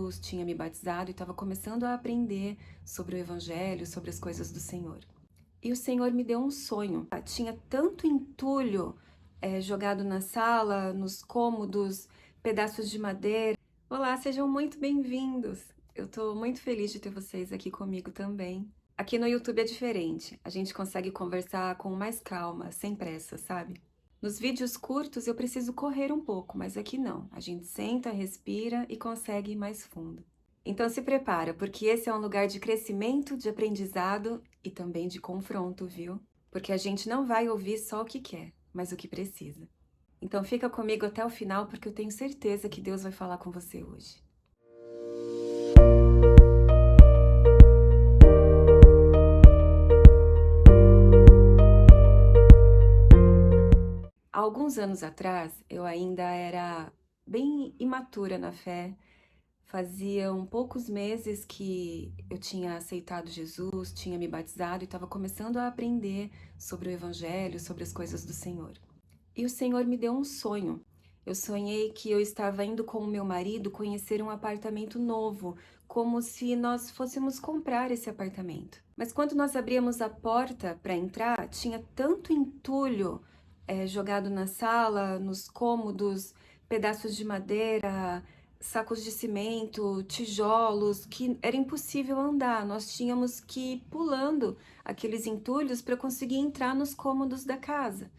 Jesus, tinha me batizado e estava começando a aprender sobre o Evangelho, sobre as coisas do Senhor. E o Senhor me deu um sonho. Tinha tanto entulho jogado na sala, nos cômodos, pedaços de madeira. Olá, sejam muito bem-vindos! Eu estou muito feliz de ter vocês aqui comigo também. Aqui no YouTube é diferente, a gente consegue conversar com mais calma, sem pressa, sabe? Nos vídeos curtos eu preciso correr um pouco, mas aqui não. A gente senta, respira e consegue ir mais fundo. Então se prepara, porque esse é um lugar de crescimento, de aprendizado e também de confronto, viu? Porque a gente não vai ouvir só o que quer, mas o que precisa. Então fica comigo até o final, porque eu tenho certeza que Deus vai falar com você hoje. Há alguns anos atrás, eu ainda era bem imatura na fé. Faziam poucos meses que eu tinha aceitado Jesus, tinha me batizado e estava começando a aprender sobre o Evangelho, sobre as coisas do Senhor. E o Senhor me deu um sonho. Eu sonhei que eu estava indo com o meu marido conhecer um apartamento novo, como se nós fôssemos comprar esse apartamento. Mas quando nós abríamos a porta para entrar, tinha tanto entulho jogado na sala, nos cômodos, pedaços de madeira, sacos de cimento, tijolos, que era impossível andar. Nós tínhamos que ir pulando aqueles entulhos para conseguir entrar nos cômodos da casa.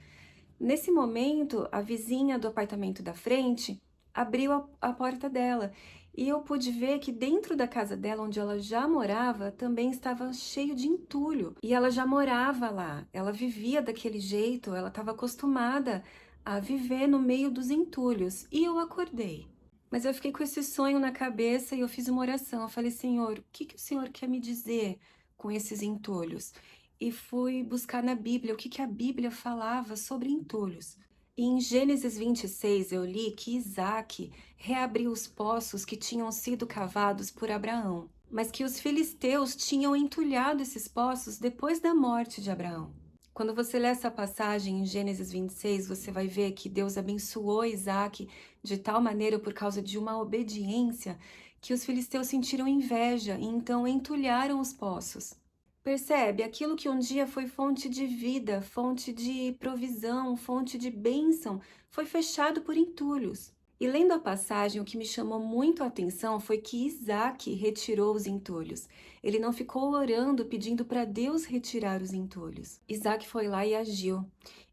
Nesse momento, a vizinha do apartamento da frente abriu a porta dela e eu pude ver que dentro da casa dela, onde ela já morava, também estava cheio de entulho. E ela já morava lá, ela vivia daquele jeito, ela estava acostumada a viver no meio dos entulhos. E eu acordei. Mas eu fiquei com esse sonho na cabeça e eu fiz uma oração. Eu falei, Senhor, o que o Senhor quer me dizer com esses entulhos? E fui buscar na Bíblia o que a Bíblia falava sobre entulhos. E em Gênesis 26 eu li que Isaac reabriu os poços que tinham sido cavados por Abraão, mas que os filisteus tinham entulhado esses poços depois da morte de Abraão. Quando você lê essa passagem em Gênesis 26, você vai ver que Deus abençoou Isaac de tal maneira por causa de uma obediência que os filisteus sentiram inveja e então entulharam os poços. Percebe? Aquilo que um dia foi fonte de vida, fonte de provisão, fonte de bênção, foi fechado por entulhos. E lendo a passagem, o que me chamou muito a atenção foi que Isaac retirou os entulhos. Ele não ficou orando, pedindo para Deus retirar os entulhos. Isaac foi lá e agiu.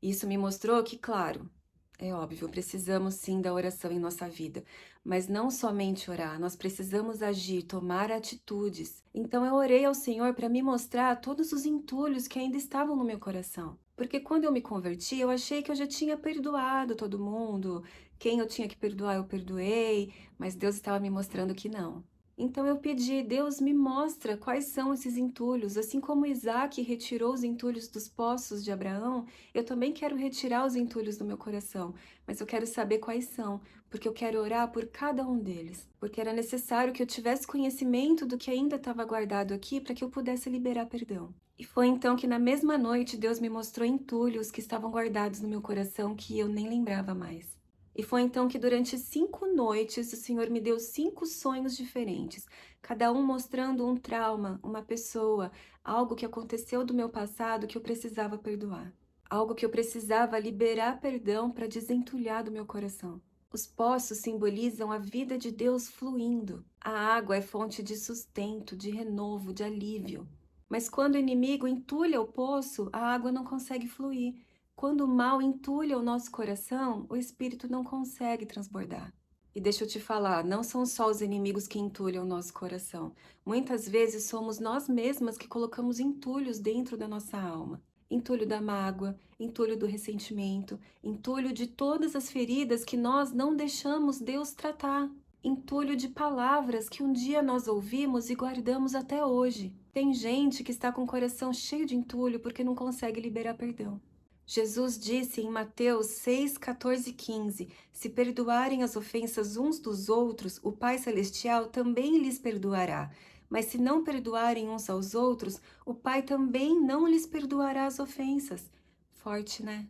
Isso me mostrou que, claro, é óbvio, precisamos sim da oração em nossa vida, mas não somente orar, nós precisamos agir, tomar atitudes. Então eu orei ao Senhor para me mostrar todos os entulhos que ainda estavam no meu coração. Porque quando eu me converti, eu achei que eu já tinha perdoado todo mundo, quem eu tinha que perdoar eu perdoei, mas Deus estava me mostrando que não. Então eu pedi, Deus me mostra quais são esses entulhos, assim como Isaac retirou os entulhos dos poços de Abraão, eu também quero retirar os entulhos do meu coração, mas eu quero saber quais são, porque eu quero orar por cada um deles, porque era necessário que eu tivesse conhecimento do que ainda estava guardado aqui para que eu pudesse liberar perdão. E foi então que na mesma noite Deus me mostrou entulhos que estavam guardados no meu coração que eu nem lembrava mais. E foi então que durante 5 noites o Senhor me deu 5 sonhos diferentes, cada um mostrando um trauma, uma pessoa, algo que aconteceu do meu passado que eu precisava perdoar. Algo que eu precisava liberar perdão para desentulhar do meu coração. Os poços simbolizam a vida de Deus fluindo. A água é fonte de sustento, de renovo, de alívio. Mas quando o inimigo entulha o poço, a água não consegue fluir. Quando o mal entulha o nosso coração, o espírito não consegue transbordar. E deixa eu te falar, não são só os inimigos que entulham o nosso coração. Muitas vezes somos nós mesmas que colocamos entulhos dentro da nossa alma. Entulho da mágoa, entulho do ressentimento, entulho de todas as feridas que nós não deixamos Deus tratar. Entulho de palavras que um dia nós ouvimos e guardamos até hoje. Tem gente que está com o coração cheio de entulho porque não consegue liberar perdão. Jesus disse em Mateus 6, 14 e 15, se perdoarem as ofensas uns dos outros, o Pai Celestial também lhes perdoará. Mas se não perdoarem uns aos outros, o Pai também não lhes perdoará as ofensas. Forte, né?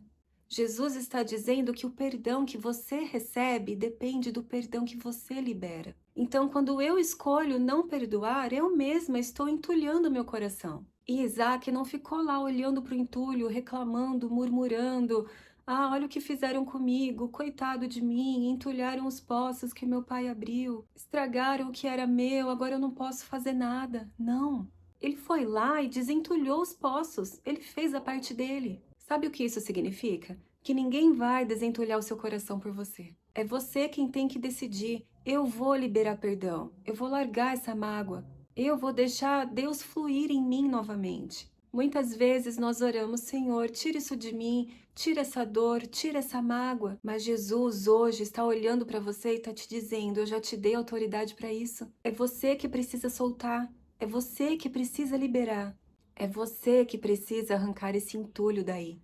Jesus está dizendo que o perdão que você recebe depende do perdão que você libera. Então, quando eu escolho não perdoar, eu mesma estou entulhando meu coração. E Isaac não ficou lá olhando para o entulho, reclamando, murmurando. Ah, olha o que fizeram comigo, coitado de mim, entulharam os poços que meu pai abriu, estragaram o que era meu, agora eu não posso fazer nada. Não. Ele foi lá e desentulhou os poços, ele fez a parte dele. Sabe o que isso significa? Que ninguém vai desentulhar o seu coração por você. É você quem tem que decidir. Eu vou liberar perdão, eu vou largar essa mágoa, eu vou deixar Deus fluir em mim novamente. Muitas vezes nós oramos, Senhor, tira isso de mim, tira essa dor, tira essa mágoa. Mas Jesus hoje está olhando para você e está te dizendo, eu já te dei autoridade para isso. É você que precisa soltar, é você que precisa liberar, é você que precisa arrancar esse entulho daí.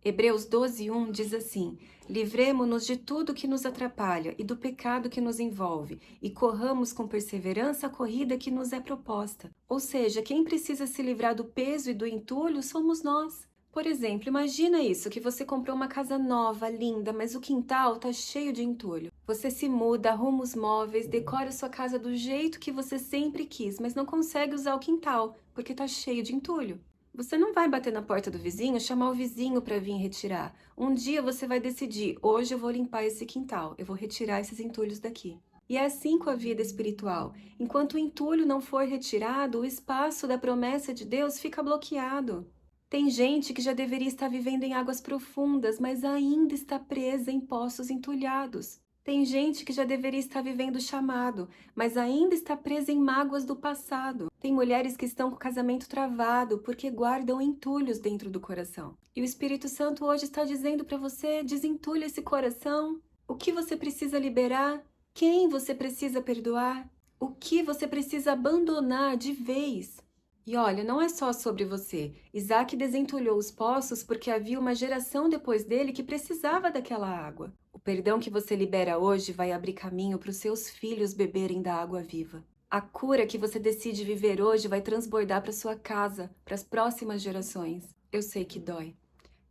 Hebreus 12:1 diz assim: livremo-nos de tudo que nos atrapalha e do pecado que nos envolve, e corramos com perseverança a corrida que nos é proposta. Ou seja, quem precisa se livrar do peso e do entulho somos nós. Por exemplo, imagina isso, que você comprou uma casa nova, linda, mas o quintal tá cheio de entulho. Você se muda, arruma os móveis, decora sua casa do jeito que você sempre quis, mas não consegue usar o quintal, porque tá cheio de entulho. Você não vai bater na porta do vizinho, chamar o vizinho para vir retirar. Um dia você vai decidir, hoje eu vou limpar esse quintal, eu vou retirar esses entulhos daqui. E é assim com a vida espiritual. Enquanto o entulho não for retirado, o espaço da promessa de Deus fica bloqueado. Tem gente que já deveria estar vivendo em águas profundas, mas ainda está presa em poços entulhados. Tem gente que já deveria estar vivendo o chamado, mas ainda está presa em mágoas do passado. Tem mulheres que estão com o casamento travado porque guardam entulhos dentro do coração. E o Espírito Santo hoje está dizendo para você, desentulhe esse coração. O que você precisa liberar? Quem você precisa perdoar? O que você precisa abandonar de vez? E olha, não é só sobre você. Isaac desentulhou os poços porque havia uma geração depois dele que precisava daquela água. O perdão que você libera hoje vai abrir caminho para os seus filhos beberem da água viva. A cura que você decide viver hoje vai transbordar para sua casa, para as próximas gerações. Eu sei que dói.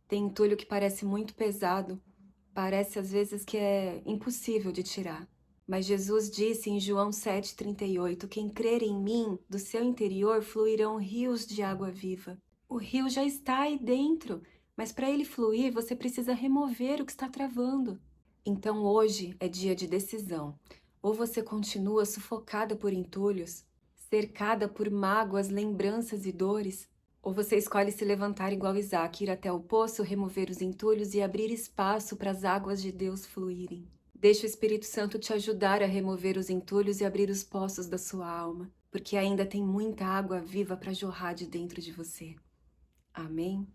Tem entulho que parece muito pesado, parece às vezes que é impossível de tirar. Mas Jesus disse em João 7,38, quem crer em mim, do seu interior fluirão rios de água viva. O rio já está aí dentro, mas para ele fluir, você precisa remover o que está travando. Então hoje é dia de decisão. Ou você continua sufocada por entulhos, cercada por mágoas, lembranças e dores, ou você escolhe se levantar igual Isaac, ir até o poço, remover os entulhos e abrir espaço para as águas de Deus fluírem. Deixa o Espírito Santo te ajudar a remover os entulhos e abrir os poços da sua alma, porque ainda tem muita água viva para jorrar de dentro de você. Amém?